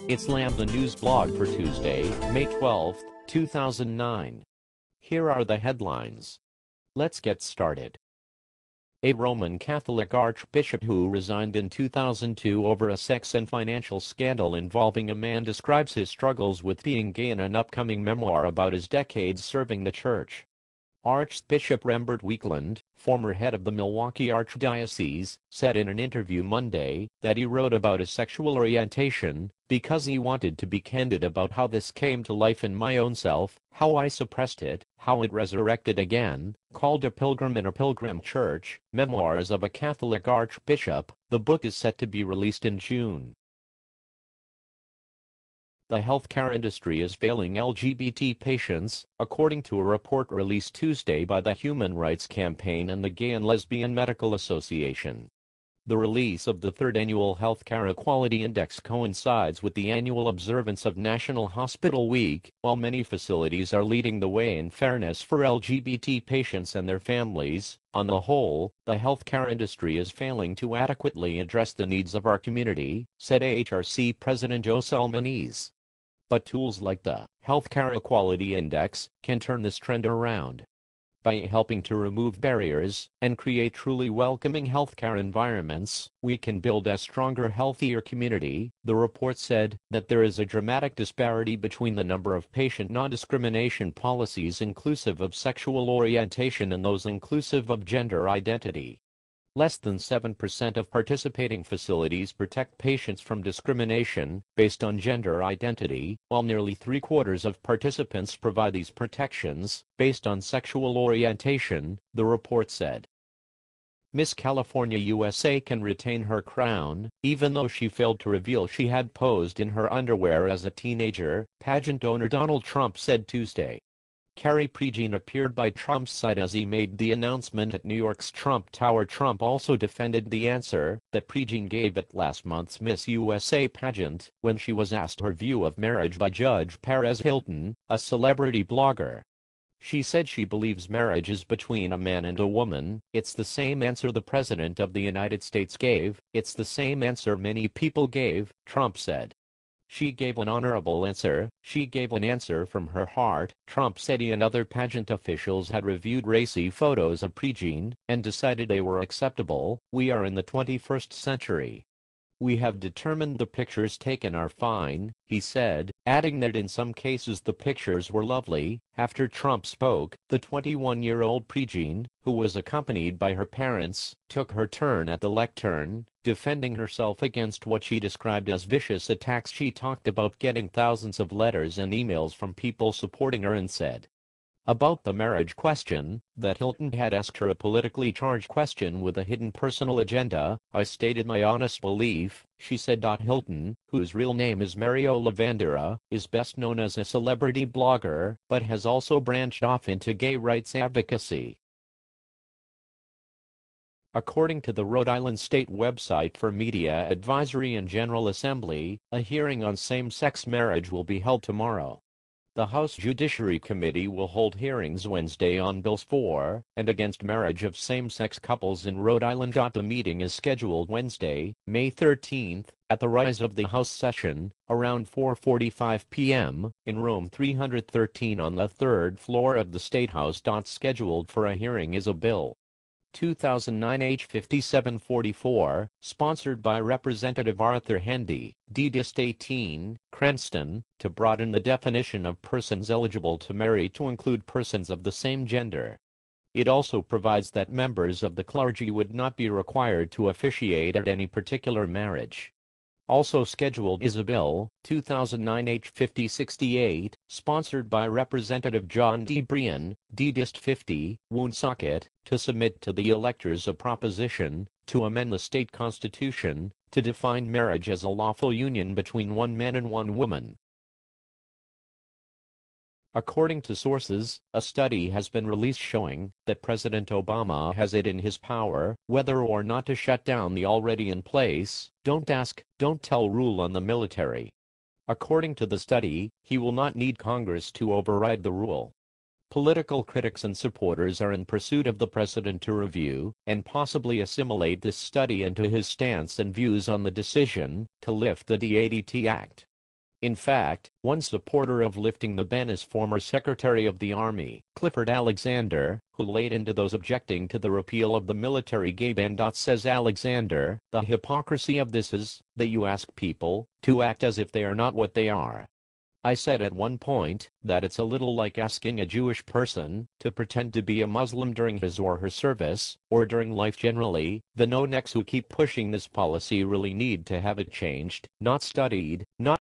It's Lambda Newsblog for Tuesday, May 12, 2009. Here are the headlines. Let's get started. A Roman Catholic archbishop who resigned in 2002 over a sex and financial scandal involving a man describes his struggles with being gay in an upcoming memoir about his decades serving the church. Archbishop Rembert Weekland, former head of the Milwaukee Archdiocese, said in an interview Monday that he wrote about his sexual orientation because he wanted to be candid about how this came to life in my own self, how I suppressed it, how it resurrected again. Called A Pilgrim in a Pilgrim Church, Memoirs of a Catholic Archbishop, the book is set to be released in June. The healthcare industry is failing LGBT patients, according to a report released Tuesday by the Human Rights Campaign and the Gay and Lesbian Medical Association. The release of the third annual Healthcare Equality Index coincides with the annual observance of National Hospital Week, while many facilities are leading the way in fairness for LGBT patients and their families. On the whole, the healthcare industry is failing to adequately address the needs of our community, said AHRC President Joe Salmanese. But tools like the Healthcare Equality Index can turn this trend around. By helping to remove barriers and create truly welcoming healthcare environments, we can build a stronger, healthier community. The report said that there is a dramatic disparity between the number of patient non-discrimination policies inclusive of sexual orientation and those inclusive of gender identity. Less than 7% of participating facilities protect patients from discrimination based on gender identity, while nearly three-quarters of participants provide these protections based on sexual orientation, the report said. Miss California USA can retain her crown, even though she failed to reveal she had posed in her underwear as a teenager, pageant owner Donald Trump said Tuesday. Carrie Prejean appeared by Trump's side as he made the announcement at New York's Trump Tower. Trump also defended the answer that Prejean gave at last month's Miss USA pageant when she was asked her view of marriage by Judge Perez Hilton, a celebrity blogger. She said she believes marriage is between a man and a woman. It's the same answer the President of the United States gave. It's the same answer many people gave, Trump said. She gave an honorable answer. She gave an answer from her heart. Trump said he and other pageant officials had reviewed racy photos of Prejean and decided they were acceptable. We are in the 21st century. We have determined the pictures taken are fine, he said, adding that in some cases the pictures were lovely. After Trump spoke, the 21-year-old Prejean, who was accompanied by her parents, took her turn at the lectern, defending herself against what she described as vicious attacks. She talked about getting thousands of letters and emails from people supporting her and said about the marriage question that Hilton had asked her a politically charged question with a hidden personal agenda. I stated my honest belief, she said. Hilton, whose real name is Mario Lavandera, is best known as a celebrity blogger, but has also branched off into gay rights advocacy. According to the Rhode Island State website for Media Advisory and General Assembly, a hearing on same-sex marriage will be held tomorrow. The House Judiciary Committee will hold hearings Wednesday on bills for and against marriage of same-sex couples in Rhode Island. The meeting is scheduled Wednesday, May 13, at the rise of the House session, around 4:45 p.m., in room 313 on the third floor of the State House. Scheduled for a hearing is a bill 2009 H5744, sponsored by Representative Arthur Hendy, D. Dist 18, Cranston, to broaden the definition of persons eligible to marry to include persons of the same gender. It also provides that members of the clergy would not be required to officiate at any particular marriage. Also scheduled is a bill 2009 H5068, sponsored by Representative John D. Brien, D. Dist 50, Woonsocket, to submit to the electors a proposition to amend the state constitution to define marriage as a lawful union between one man and one woman. According to sources, a study has been released showing that President Obama has it in his power whether or not to shut down the already in place "don't ask, don't tell" rule on the military. According to the study, he will not need Congress to override the rule. Political critics and supporters are in pursuit of the president to review and possibly assimilate this study into his stance and views on the decision to lift the DADT Act. In fact, one supporter of lifting the ban is former Secretary of the Army, Clifford Alexander, who laid into those objecting to the repeal of the military gay ban. Says Alexander, the hypocrisy of this is that you ask people to act as if they are not what they are. I said at one point that it's a little like asking a Jewish person to pretend to be a Muslim during his or her service, or during life generally. The no-necks who keep pushing this policy really need to have it changed, not studied, not